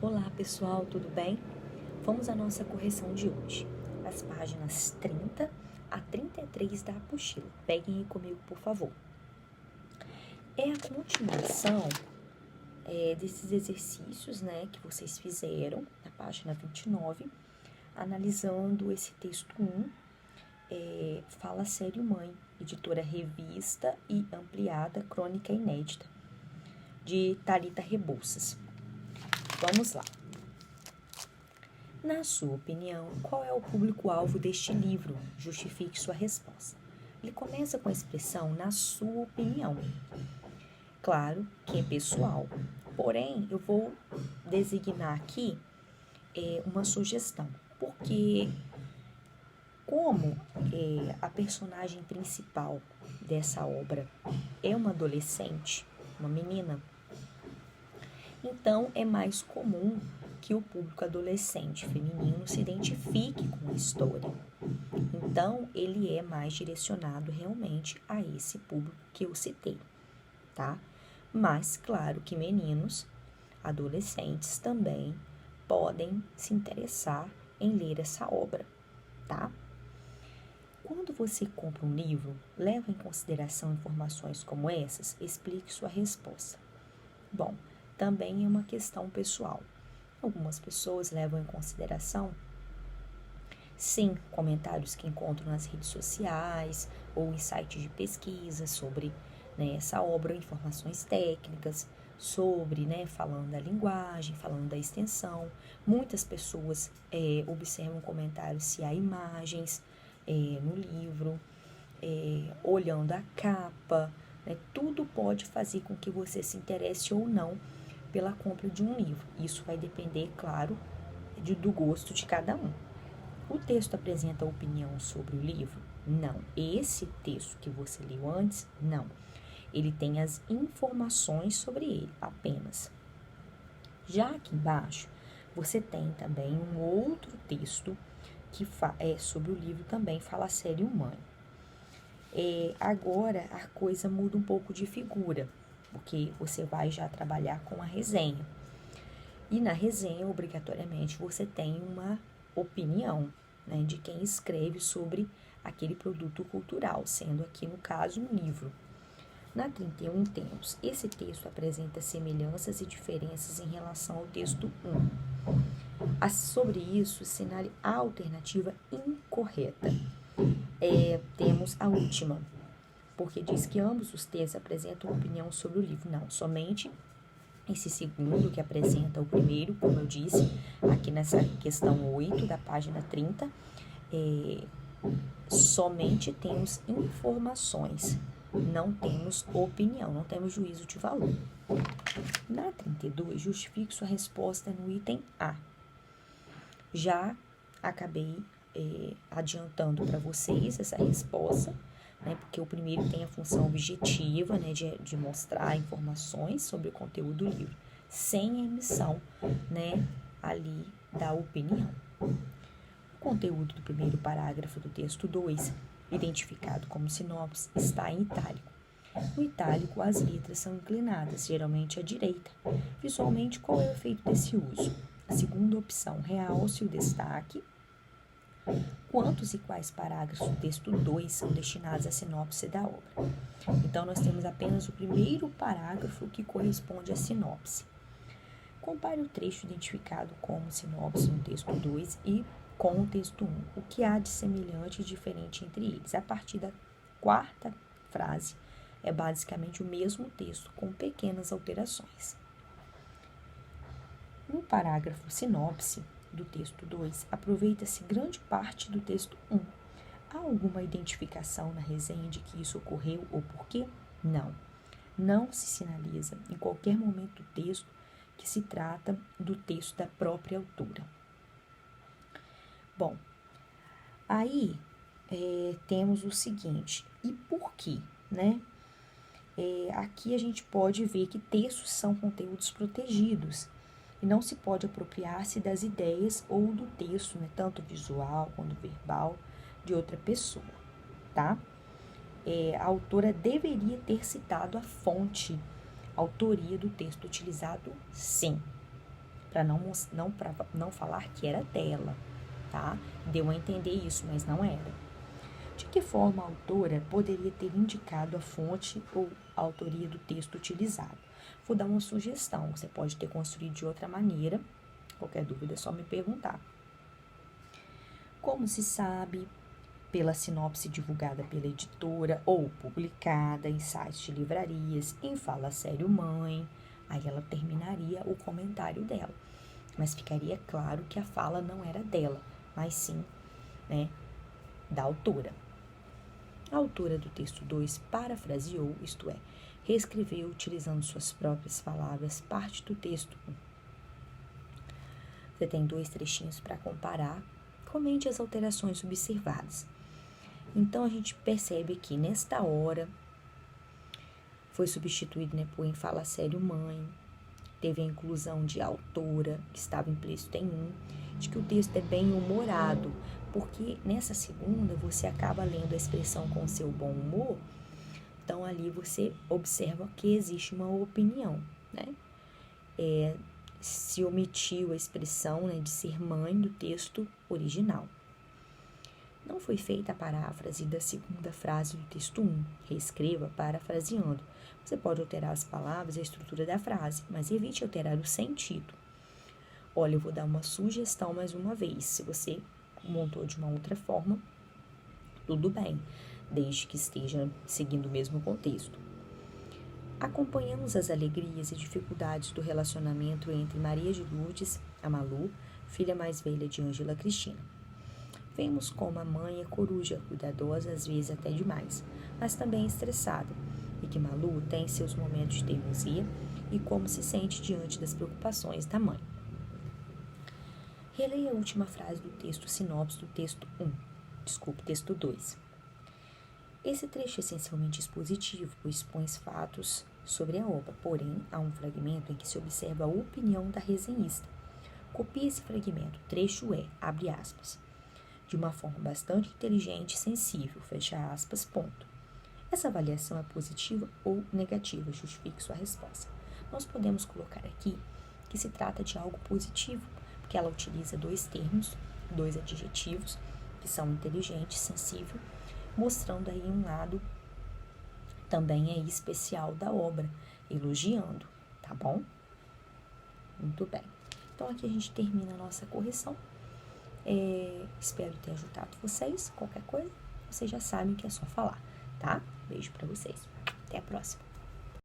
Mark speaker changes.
Speaker 1: Olá pessoal, tudo bem? Vamos à nossa correção de hoje, as páginas 30 a 33 da apostila. Peguem aí comigo, por favor. É a continuação desses exercícios, que vocês fizeram na página 29, analisando esse texto 1, Fala Sério Mãe, editora Revista e Ampliada, Crônica Inédita, de Thalita Rebouças. Vamos lá. Na sua opinião, qual é o público-alvo deste livro? Justifique sua resposta. Ele começa com a expressão na sua opinião. Claro que é pessoal, porém eu vou designar aqui uma sugestão, porque como a personagem principal dessa obra é uma adolescente, uma menina, então é mais comum que o público adolescente feminino se identifique com a história. Então, ele é mais direcionado realmente a esse público que eu citei, tá? Mas, claro que meninos, adolescentes também podem se interessar em ler essa obra, tá? Quando você compra um livro, leva em consideração informações como essas? Explique sua resposta. Bom, também é uma questão pessoal. Algumas pessoas levam em consideração, sim, comentários que encontram nas redes sociais ou em sites de pesquisa sobre essa obra, informações técnicas sobre, falando da linguagem, falando da extensão. Muitas pessoas observam comentários se há imagens no livro, olhando a capa, tudo pode fazer com que você se interesse ou não pela compra de um livro. Isso vai depender, claro, do gosto de cada um. O texto apresenta opinião sobre o livro? Não. Esse texto que você leu antes? Não. Ele tem as informações sobre ele, apenas. Já aqui embaixo, você tem também um outro texto que é sobre o livro também, Fala Sério Mãe. Agora, a coisa muda um pouco de figura, porque você vai já trabalhar com a resenha. E na resenha, obrigatoriamente, você tem uma opinião, de quem escreve sobre aquele produto cultural, sendo aqui, no caso, um livro. Na 31 temos, esse texto apresenta semelhanças e diferenças em relação ao texto 1. Sobre isso, assinale a alternativa incorreta. Temos a última, porque diz que ambos os textos apresentam opinião sobre o livro. Não, somente esse segundo que apresenta o primeiro, como eu disse, aqui nessa questão 8 da página 30, somente temos informações, não temos opinião, não temos juízo de valor. Na 32, justifique sua resposta no item A. Já acabei adiantando para vocês essa resposta, porque o primeiro tem a função objetiva, de mostrar informações sobre o conteúdo do livro, sem a emissão, ali da opinião. O conteúdo do primeiro parágrafo do texto 2, identificado como sinopse, está em itálico. No itálico, as letras são inclinadas, geralmente à direita. Visualmente, qual é o efeito desse uso? A segunda opção, realce o destaque. Quantos e quais parágrafos do texto 2 são destinados à sinopse da obra? Então, nós temos apenas o primeiro parágrafo que corresponde à sinopse. Compare o trecho identificado como sinopse no texto 2 e com o texto 1. O que há de semelhante e diferente entre eles? A partir da quarta frase, é basicamente o mesmo texto, com pequenas alterações. No parágrafo sinopse do texto 2, aproveita-se grande parte do texto 1. Há alguma identificação na resenha de que isso ocorreu ou por quê? Não. Não se sinaliza em qualquer momento do texto que se trata do texto da própria autora. Bom, aí temos o seguinte, e por quê, aqui a gente pode ver que textos são conteúdos protegidos e não se pode apropriar-se das ideias ou do texto, tanto visual quanto verbal, de outra pessoa, tá? A autora deveria ter citado a fonte, a autoria do texto utilizado, sim. para não falar que era dela, tá? Deu a entender isso, mas não era. De que forma a autora poderia ter indicado a fonte ou a autoria do texto utilizado? Vou dar uma sugestão, você pode ter construído de outra maneira, qualquer dúvida é só me perguntar. Como se sabe, pela sinopse divulgada pela editora ou publicada em sites de livrarias, em Fala Sério Mãe, aí ela terminaria o comentário dela. Mas ficaria claro que a fala não era dela, mas sim, né, da autora. A autora do texto 2 parafraseou, isto é, reescreveu utilizando suas próprias palavras parte do texto 1. Você tem 2 trechinhos para comparar. Comente as alterações observadas. Então, a gente percebe que nesta hora foi substituído, né, por Em Fala Sério Mãe, teve a inclusão de autora, que estava implícito em 1, de que o texto é bem humorado, porque nessa segunda você acaba lendo a expressão com seu bom humor, então ali você observa que existe uma opinião, né? Se omitiu a expressão, né, de ser mãe do texto original. Não foi feita a paráfrase da segunda frase do texto 1. Reescreva parafraseando. Você pode alterar as palavras e a estrutura da frase, mas evite alterar o sentido. Olha, eu vou dar uma sugestão mais uma vez. Se você montou de uma outra forma, tudo bem, desde que esteja seguindo o mesmo contexto. Acompanhamos as alegrias e dificuldades do relacionamento entre Maria de Lourdes, a Malu, filha mais velha de Ângela Cristina. Vemos como a mãe é coruja, cuidadosa, às vezes até demais, mas também estressada, e que Malu tem seus momentos de teimosia e como se sente diante das preocupações da mãe. Releia a última frase do texto sinopse do texto 2. Esse trecho é essencialmente expositivo, pois expõe fatos sobre a obra, porém, há um fragmento em que se observa a opinião da resenhista. Copie esse fragmento, trecho abre aspas, de uma forma bastante inteligente e sensível, fecha aspas, ponto. Essa avaliação é positiva ou negativa? Justifique sua resposta. Nós podemos colocar aqui que se trata de algo positivo, porque ela utiliza 2 termos, 2 adjetivos, que são inteligente e sensível, mostrando aí um lado também aí especial da obra, elogiando, tá bom? Muito bem. Então, aqui a gente termina a nossa correção. Espero ter ajudado vocês. Qualquer coisa, vocês já sabem que é só falar, tá? Beijo pra vocês. Até a próxima.